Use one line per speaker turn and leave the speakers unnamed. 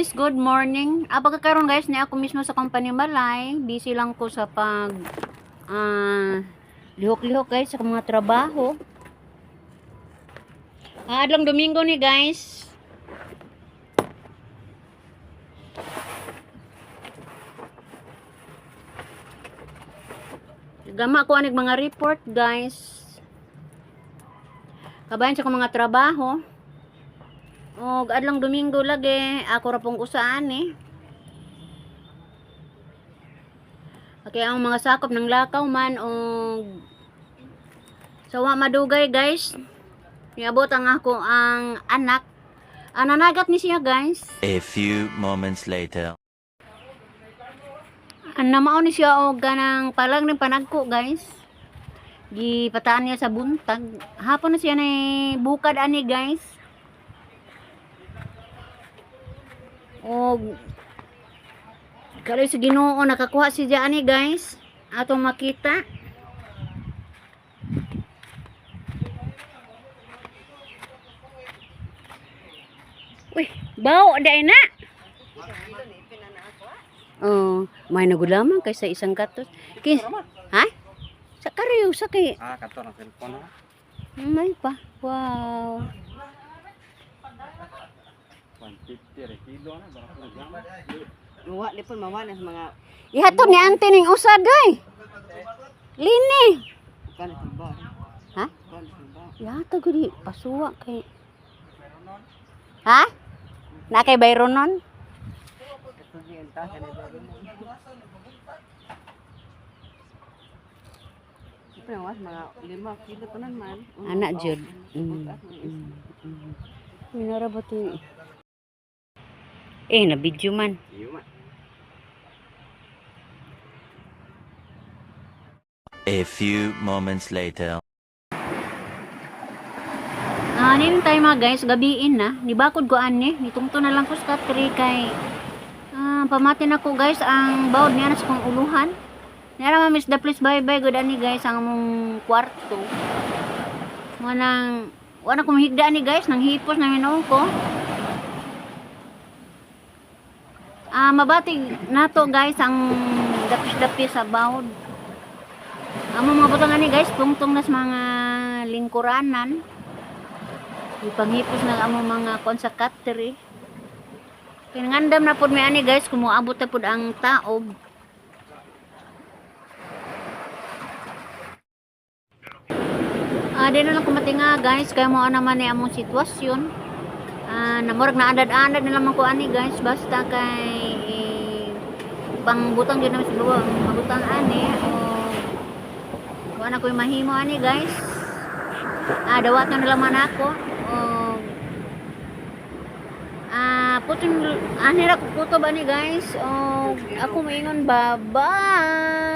guys, good morning. Pagkakaroon guys, ni ako mismo sa company Malay. Busy lang ko sa pag lihok-lihok guys sa mga trabaho. Adlang Domingo ni guys. Gama ko anig mga report guys. Kabayan sa mga trabaho. O adlang Domingo lagi ako ra pong usaan kaya ang mga sakop ng lakaw man o sawa madugay guys. Niabot ang ako ang anak. Nanagat ni siya guys.
A few moments later.
Namao ni siya og ganang palang ng panagko guys. Gipataan niya sa buntag. Hapon na siya na bukad ani guys. O kaloy sa Ginoo nakakuha si Jani guys atong makita. Uy, bao day na. Oh, may nagulaman kay sa isang katos. Ha? Sa kariyo sa kay.
Kato ng cellphone ha.
May pa. Wow.
150 kilo na ba?
Mawa ni pun mawa na mga
Ihatod ni ante ning usad day. Lini.
kan ba.
Ha?
Kan ba.
Ihatod gudi pasuwa kay. Ha? Na kay bayron nun?
Ito si enta kan ba. Ito mga 5 kilo tanan man.
Anak jud. Minara ba to? Na video man.
Iyo man.
A few moments later.
Nin tayo mga guys, gabiin na. Nibakod ko ani, nitungto na lang ko sa katri kay pamatin ako guys ang bawod niya sa kong uluhan. Nara ma miss the please bye-bye good ani guys ang among kwarto. Wala kong higda ani guys, nang hipos na minuong ko. Mabati nato guys ang dapis-dapis sa bawod. Among mga butang ani guys, tungtong nas mga lingkuranan. Ipanghipos na among mga konsakatri. Kinangandam na pud may ani guys, kumuabot na pud ang taob. Di na lang kumatinga guys, kaya mo naman ni among sitwasyon. Namurag na andad-andad na naman ko ani guys, basta kay pangbutang din naman sa luwa, mabutang ani o kuha na ko yung mahimo ani guys. Dawat na naman ako o putong ani ra ko kutob ani guys o ako maingon bye bye.